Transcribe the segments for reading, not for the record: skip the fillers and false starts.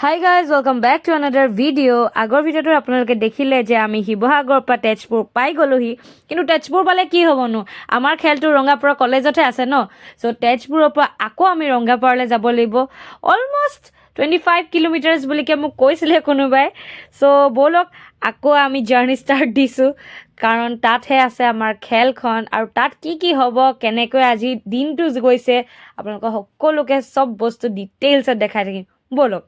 Hi guys, welcome back to another video. আগৰ ভিডিওটো আপোনালোকে দেখিলে যে আমি শিৱসাগৰৰ পৰা তেজপুৰ পাই গলোহি কিন্তু তেজপুৰ পালে কি হ'বনো আমাৰ খেলটো ৰঙাপাৰা কলেজতে আছে ন সো তেজপুৰৰ পৰা আকৌ আমি ৰঙাপাৰালৈ যাব লাগিব অলমোষ্ট 25 কিলোমিটাৰছ বুলিকে মোক কৈছিলে কোনোবাই সো বলক আকৌ আমি জাৰ্নি ষ্টাৰ্ট দিছো কাৰণ তাতহে আছে আমাৰ খেলখন আৰু তাত কি হ'ব কেনেকৈ আজি দিনটো গৈছে আপোনালোক সকলোকে সব বস্তু ডিটেইলছত দেখাই থাকিম বলক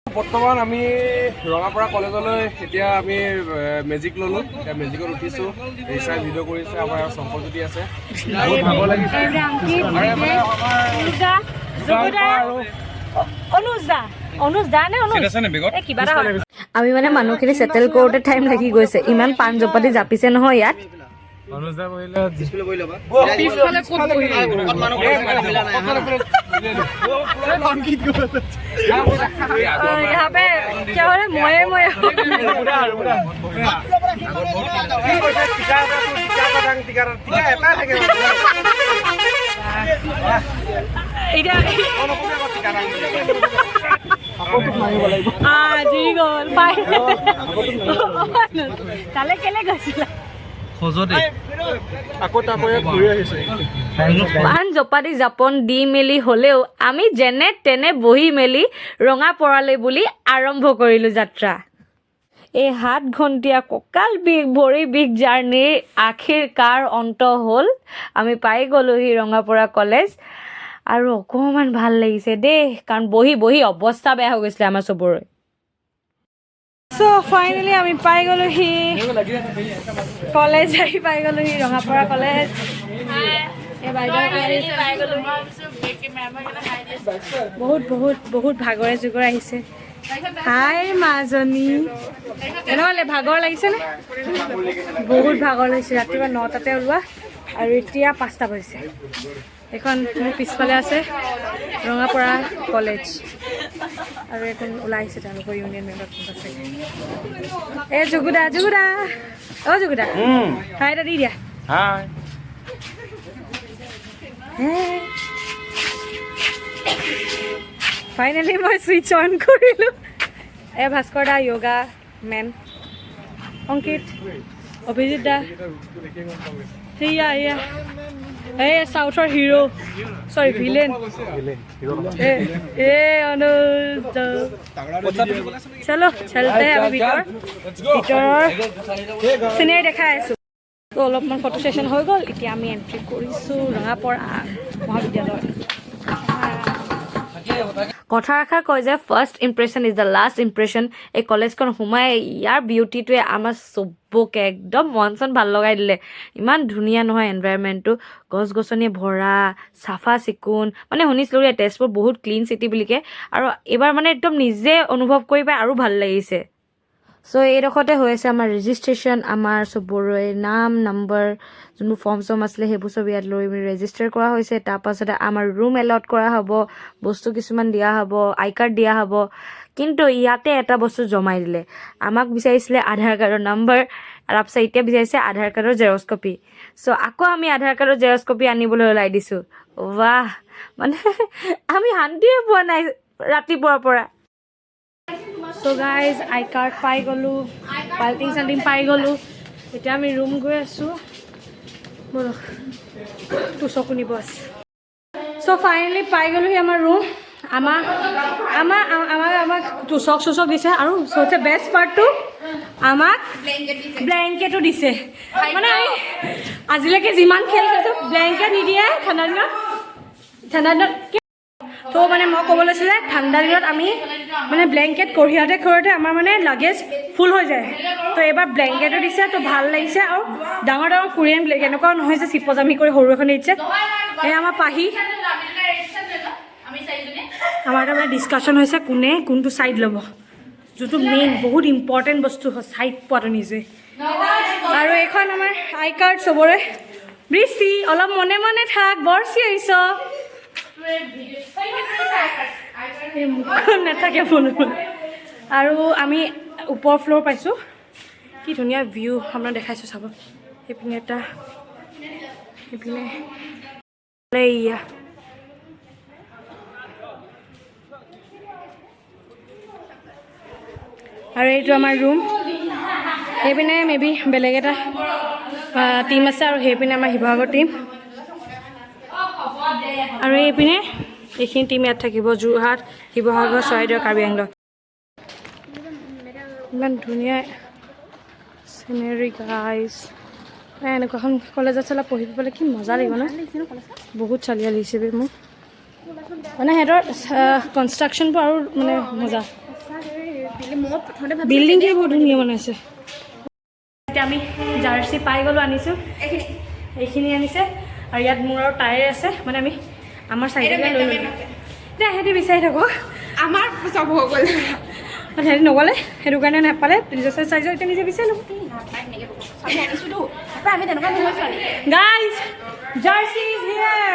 বৰ্তমান আমি ৰঙাপাৰা কলেজলৈ এতিয়া আমি মেজিক ললো এতিয়া মেজিকত উঠিছো ৰিচাৰ ভিডিঅ' কৰিছে আমাৰ সম্পৰ্কতি আছে বহুত ভাগৰ লাগিছে আমি মানে মানুহখিনি সেটেল কৰোতে টাইম লাগি গৈছে ইমান পান জপাতি জাপিছে নহয় ইয়াত অনুজা বহিলা ডিসপ্লে বহি লবা পিছফালে কোত বহি কত মানুহ বহিলা নাই कौन की गलत यहाँ पे क्या हो रहा है मोए मोए তালে কেলে গৈছিলা পান জপাতি জাপন দি মেলি হলেও আমি যেনে তেনে বহি মেলি ৰঙাপাৰালৈ বুলি আৰম্ভ কৰিলো যাত্ৰা এই 7 ঘণ্টিয়া ককাল বিগ ভৰি বিগ জাৰ্নিৰ আখিৰ কাৰ অন্ত হল আমি পাই গলোহি ৰঙাপাৰা কলেজ আৰু অকমান ভাল লাগিছে দেই কাৰণ বহি অৱস্থা বেয়া হৈ গৈছিলে আমাৰ সবৰে So finally আমি পাই গলোহি কলেজ আহি পাই গলোহি ৰঙাপাৰা কলেজ এ বাইদেউ পাই গলোহি বহুত ভাগৰে জুগৰ আহিছে হাই মাজনী এনেহলে ভাগৰ লাগিছে নে বহুত ভাগৰ লাগিছে ৰাতিপুৱা 9টাতে ওলোৱা আৰু এতিয়া 5টা বাজিছে এখন মোৰ পিছফালে আছে ৰঙাপাৰা কলেজ আৰু এখন ওলাইছে তেওঁলোকৰ ইউনিয়ন মেম্বাৰ কোন আছে এ জুগুদা অ জুগুদা হাই দাদি দিয়া হাই ফাইনেলি মই সুইচ অন কৰিলো এ ভাস্কৰ দা যোগা মেন অংকিত অভিজিত দা ইয়া ए साउथर हीरो सॉरी विलेन ए अनुज चलो चलते हैं अभी भीतर सिने देखाই আছো তো অলপমান ফটো সেশন হৈ গল এতিয়া আমি এন্ট্ৰি কৰিছো ৰঙাপাৰা মহাবিদ্যালয় কথা ৰাখা কয় যে ফাৰ্ষ্ট ইমপ্ৰেশন ইজ দ্য লাষ্ট ইমপ্ৰেশন এই কলেজখন সোমাই ইয়াৰ বিউটিটোৱে আমাৰ সবকে একদম মন চন ভাল লগাই দিলে ইমান ধুনীয়া নহয় এনভাইৰনমেন্টটো গছ গছনিয়ে ভৰা সাফা চিকুন মানে শুনিছিলোঁ তেজপুৰ বহুত ক্লিন চিটি বুলিকে আৰু এবাৰ মানে একদম নিজে অনুভৱ কৰি পাই আৰু ভাল লাগিছে সো এইডোখৰতে হৈ আছে আমাৰ ৰেজিষ্ট্ৰেশ্যন আমাৰ সবৰে নাম নম্বৰ যোনবোৰ ফৰ্ম চম আছিলে সেইবোৰ সব ইয়াত লৈ ৰেজিষ্টাৰ কৰা হৈছে তাৰপাছতে আমাৰ ৰুম এলট কৰা হ'ব বস্তু কিছুমান দিয়া হ'ব আই কাৰ্ড দিয়া হ'ব কিন্তু ইয়াতে এটা বস্তু জমাই দিলে আমাক বিচাৰিছিলে আধাৰ কাৰ্ডৰ নম্বৰ আৰু তাৰপিছত এতিয়া বিচাৰিছে আধাৰ কাৰ্ডৰ জেৰক্স কপি সো আকৌ আমি আধাৰ কাৰ্ডৰ জেৰক্স কপি আনিবলৈ ওলাই দিছোঁ বাহ মানে আমি শান্তিয়ে পোৱা নাই ৰাতিপুৱাৰ পৰা So guys, I card পাই গলো বাল্টিং সাল্টিং পাই গলো এতিয়া আমি ৰুম গৈ আছো বলো তো সকুনি বস সো ফাইনালি পাই গলো আমাৰ ৰুম আমাক তুসক দিছে আৰু সবচে বেষ্ট পাৰ্টটো আমাক ব্ল্যাঙ্কেটও দিছে মানে আমি আজিলৈকে যিমান খেল খেলিছো ব্ল্যাঙ্কেট নিদিয়ে ঠাণ্ডা দিনত তো মানে মই ক'ব লৈছিলে ঠাণ্ডা দিনত আমি মানে ব্ল্যাঙ্কেট কঢ়িয়াতে আমাৰ মানে লাগেজ ফুল হৈ যায় তো এবাৰ ব্ল্যাঙ্কেটও দিছে তো ভাল লাগিছে আৰু ডাঙৰ কোৰিয়ান ব্ল্যাঙ্কেট এনেকুৱা নহয় যে চিপজামি কৰি সৰু এখন দিছে এই আমাৰ পাহি আমাৰ মানে ডিছকাশ্যন হৈছে কোনে কোনটো ছাইড ল'ব যোনটো মেইন বহুত ইম্পৰ্টেণ্ট বস্তু হয় ছাইড পোৱাটো নিজে আৰু এইখন আমাৰ আই কাৰ্ড চবৰে বৃষ্টি অলপ মনে থাক বৰ চিঞৰিছ নাথাকে আৰু আমি ওপৰ ফ্ল'ৰ পাইছোঁ কি ধুনীয়া ভিউ আপোনাৰ দেখাইছোঁ চাব সেইপিনে এটা সেইপিনে Leia. আৰু এইটো আমাৰ ৰুম সেইপিনে মেবি বেলেগ এটা টিম আছে আৰু সেইপিনে আমাৰ শিৱসাগৰ টিম আৰু এইপিনে এইখিনি টিম ইয়াত থাকিব যোৰহাট শিৱসাগৰ চৰাইদেউ কাৰ্বি আংলং ইমান ধুনীয়া চিনেৰী গাইজ এনেকুৱাখন কলেজত চলা পঢ়িব পালে কি মজা লাগিব ন বহুত চালিয়া লাগিছে মোক মানে সিহঁতৰ কনষ্ট্ৰাকশ্যনবোৰ আৰু মানে মজা বিল্ডিংখিনি বহুত ধুনীয়া বনাইছে এতিয়া আমি জাৰ্চি পাই গ'লোঁ আনিছোঁ এইখিনি আনিছে আৰু ইয়াত মোৰ আৰু টায়াৰ আছে মানে আমি আমাৰ চাইকেল লৈ ল'লোঁ এতিয়া সিহঁতি বিচাৰি থাকোঁ আমাৰ চব হৈ গ'ল সিহঁতি নগ'লে সেইটো কাৰণে নাপালে নিজৰ চাইজৰ এতিয়া নিজে বিচাৰিলোঁ আমি তেনেকুৱা নহয় গাইজ জাৰ্চি ইজ হিয়াৰ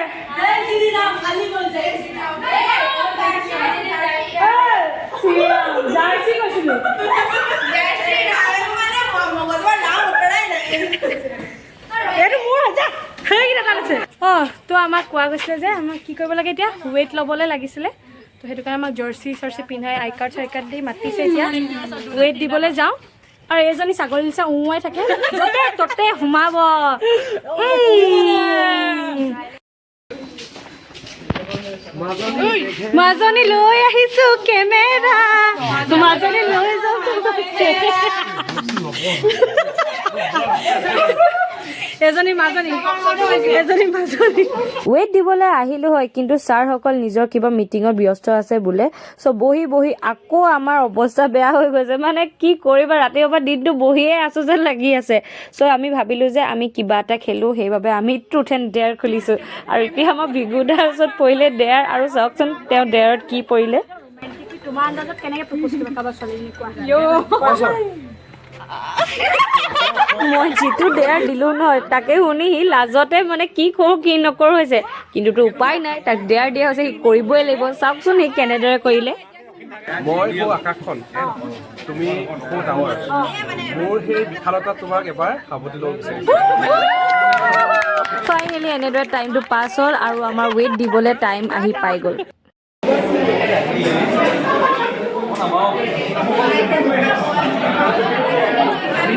জাৰ্চি কৈছিলোঁ এইটো মোৰ যা সেইকেইটা তাত আছে তো আমাক কোৱা গৈছিলে যে আমাক কি কৰিব লাগে এতিয়া ৱেইট ল'বলৈ লাগিছিলে তো সেইটো কাৰণে আমাক জাৰ্চি চাৰ্চি পিন্ধাই আই কাৰ্ড দি মাতিছে এতিয়া ৱেইট দিবলৈ যাওঁ আৰু এইজনী ছাগলী নিচা উমুৱাই থাকে য'তে ত'তে সোমাব মাজনী লৈ আহিছো কেমেৰা মাজনী লৈ যাওঁ এজনী মাজনী ৱেইট দিবলৈ আহিলোঁ হয় কিন্তু ছাৰসকল নিজৰ কিবা মিটিঙত ব্যস্ত আছে বোলে চ' বহি আকৌ আমাৰ অৱস্থা বেয়া হৈ গৈছে মানে কি কৰিবা ৰাতিপুৱাৰ পৰা দিনটো বহিয়ে আছোঁ যেন লাগি আছে চ' আমি ভাবিলোঁ যে আমি কিবা এটা খেলোঁ সেইবাবে আমি ট্ৰুথ এণ্ড ডেয়াৰ খুলিছোঁ আৰু এতিয়া আমাৰ বিগুদাৰ ওচৰত পৰিলে ডেয়াৰ আৰু চাওকচোন তেওঁ ডেয়াৰত কি পৰিলে তোমাৰ আন্দাজত কেনেকৈ প্ৰপ'জ কৰিব কাৰোবাৰ ছোৱালীজনী কোৱা মই যিটো ডেয়াৰ দিলোঁ নহয় তাকে শুনি সি লাজতে মানে কি কৰোঁ কি নকৰোঁ হৈছে কিন্তুতো উপায় নাই তাক ডেয়াৰ দিয়া হৈছে সি কৰিবই লাগিব চাওকচোন সি কেনেদৰে কৰিলে মই কওঁ আকাশখন তুমি সৌ ডাঙৰ মোৰ সেই বিশালতাত তোমাক এবাৰ সাৱটি ল'ব বিচাৰিছোঁ ফাইনেলি এনেদৰে টাইমটো পাছ হ'ল আৰু আমাৰ ৱেইট দিবলৈ টাইম আহি পাই গ'ল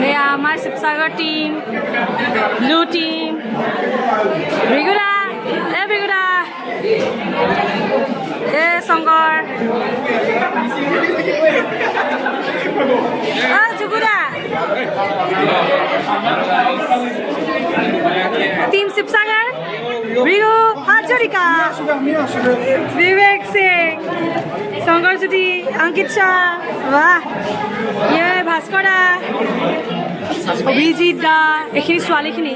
এয়া আমাৰ শিৱসাগৰ টিম ব্লু টিম বিগুদা শংকৰ জুগুদা টিম শিৱসাগৰ ৰিগু হাজৰিকা বিবেক সিং শংকৰজ্যোতি অংকিত শাহ বাহ ভাস্কৰ দা অভিজিত দা এইখিনি ছোৱালীখিনি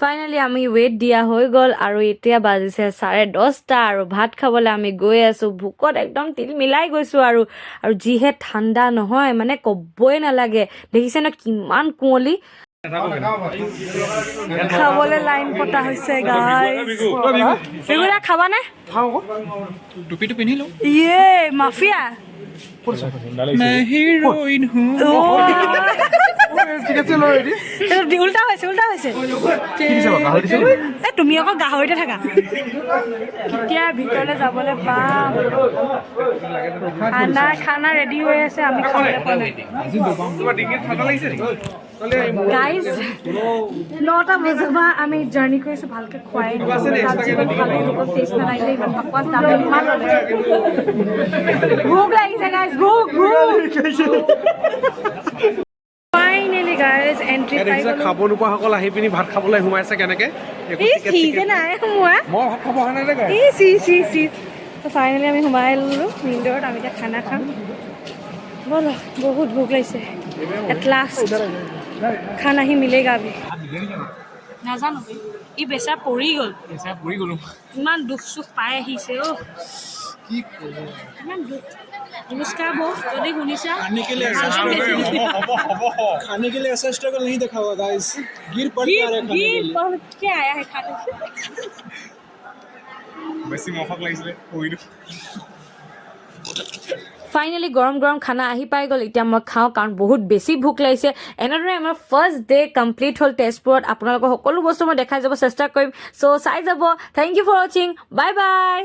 ফাইনেলি আমি ৱেইট দিয়া হৈ গ'ল আৰু এতিয়া বাজিছে 10:30 আৰু ভাত খাবলৈ আমি গৈ আছোঁ ভোকত একদম তিল মিলাই গৈছোঁ আৰু যিহে ঠাণ্ডা নহয় মানে ক'বই নালাগে দেখিছে ন কিমান কুঁৱলী খাবলৈ লাইন পতা হৈছে গাইজ খাবানে টুপিটো পিন্ধি লওঁ ইয়ে মাফিয়া উল্টা হৈছে তুমি অকল গাহৰিতে থাকা কেতিয়া ভিতৰলৈ যাবলৈ পাম খানা ৰেডি হৈ আছে আমি খাবলৈ পাম গাইজ 9টা বজাৰ পৰা আমি জাৰ্ণি কৰিছোঁ ভালকৈ খুৱাই ভোক লাগিছে গাইজ ভোক ফাইনেলি গাইজ এণ্ট্ৰি পাই গ'লো খাব নোপোৱাসকল আহি পিনি ভাত খাবলৈ সোমাইছে কেনেকে নাই সোমোৱা মই ভাত খাব অহা নাই যে ফাইনেলি আমি সোমাই ল'লোঁ ভিতৰত আমি এতিয়া খানা খাম ব'ল বহুত ভোক লাগিছে এট লাষ্ট খানা হি মিলেগা আমি নাজানো ই বেচা পৰি গ'ল ইমান দুখ চুখ পাই আহিছে ইমান দুখ नमस्कार बोस যদি শুনিছা खाने के लिए ऐसा स्ट्रगल नहीं देखा होगा गाइस गिर पड़ के आ रहे के आया है खाने বেছি মফক লাগিছিলে কইলো ফাইনেলি গৰম গৰম খানা আহি পাই গ'ল এতিয়া মই খাওঁ কাৰণ বহুত বেছি ভোক লাগিছে এনেদৰে আমাৰ ফাৰ্ষ্ট ডে কমপ্লিট হ'ল তেজপুৰত আপোনালোকৰ সকলো বস্তু মই দেখাই যাব চেষ্টা কৰিম চ' চাই যাব থেংক ইউ ফৰ ৱাচিং বাই বাই